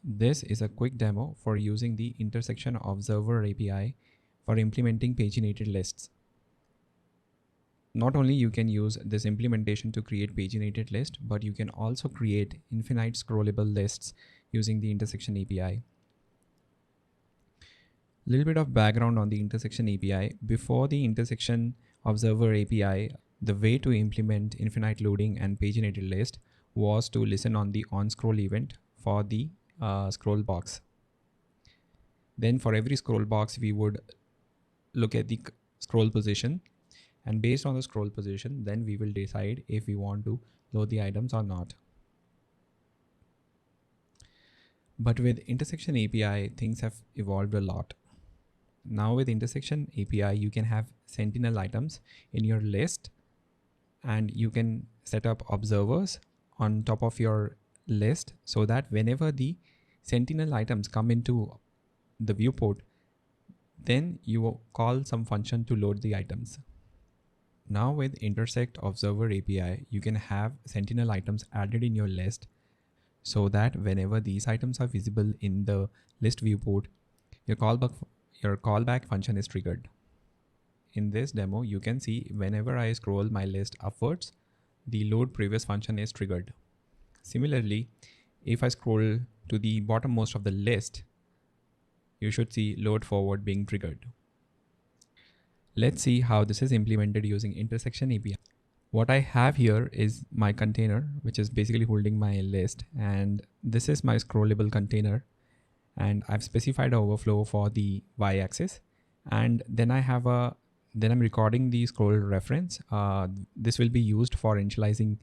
This is a quick demo for using the Intersection Observer API for implementing paginated lists. Not only you can use this implementation to create paginated list, but you can also create infinite scrollable lists using the Intersection API. Little bit of background on the Intersection API. Before the Intersection Observer API, the way to implement infinite loading and paginated list was to listen on the onScroll event for the scroll box. Then for every scroll box, we would look at the scroll position, and based on the scroll position, then we will decide if we want to load the items or not. But with Intersection API, things have evolved a lot. Now with Intersection API, you can have Sentinel items in your list, and you can set up observers on top of your list so that whenever the Sentinel items come into the viewport, then you call some function to load the items. Now with Intersect Observer API, you can have Sentinel items added in your list so that whenever these items are visible in the list viewport, your callback function is triggered. In this demo, you can see whenever I scroll my list upwards, the load previous function is triggered. Similarly, if I scroll to the bottommost of the list, you should see load forward being triggered. Let's see how this is implemented using Intersection API. What I have here is my container, which is basically holding my list, and this is my scrollable container, and I've specified an overflow for the y-axis, and then I'm recording the scroll reference. This will be used for initializing.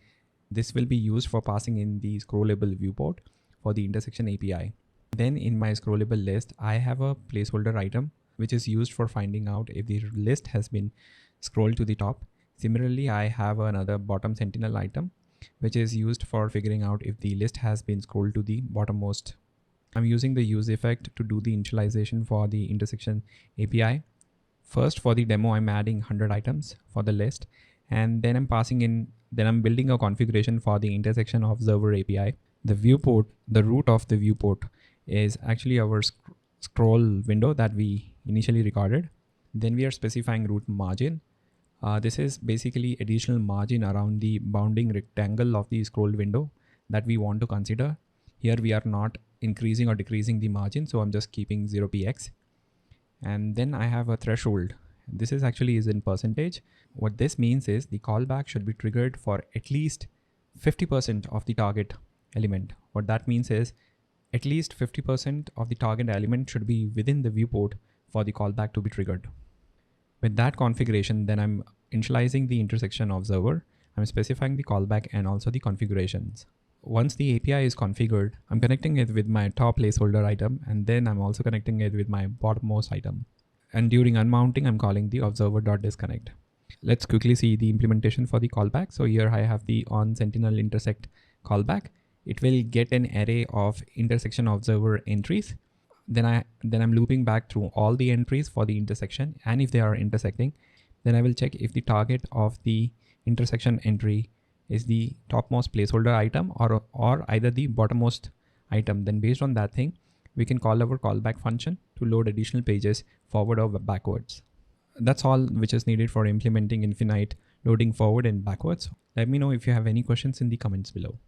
This will be used for passing in the scrollable viewport for the Intersection API. Then in my scrollable list, I have a placeholder item, which is used for finding out if the list has been scrolled to the top. Similarly, I have another bottom sentinel item, which is used for figuring out if the list has been scrolled to the bottommost. I'm using the use effect to do the initialization for the Intersection API. First, for the demo, I'm adding 100 items for the list, and then I'm building a configuration for the Intersection Observer API. The viewport, the root of the viewport is actually our scroll window that we initially recorded. Then we are specifying root margin. This is basically additional margin around the bounding rectangle of the scroll window that we want to consider. Here we are not increasing or decreasing the margin, so I'm just keeping 0px. And then I have a threshold. This is actually in percentage. What this means is the callback should be triggered for at least 50% of the target element. What that means is at least 50% of the target element should be within the viewport for the callback to be triggered. With that configuration, then I'm initializing the Intersection Observer. I'm specifying the callback and also the configurations. Once the API is configured, I'm connecting it with my top placeholder item, and then I'm also connecting it with my bottommost item. And during unmounting, I'm calling the observer.disconnect. Let's quickly see the implementation for the callback. So here I have the on sentinel intersect callback. It will get an array of Intersection Observer entries. Then I'm looping back through all the entries for the intersection, and if they are intersecting, then I will check if the target of the intersection entry is the topmost placeholder item or either the bottommost item. Then based on that thing, we can call our callback function to load additional pages forward or backwards. That's all which is needed for implementing infinite loading forward and backwards. Let me know if you have any questions in the comments below.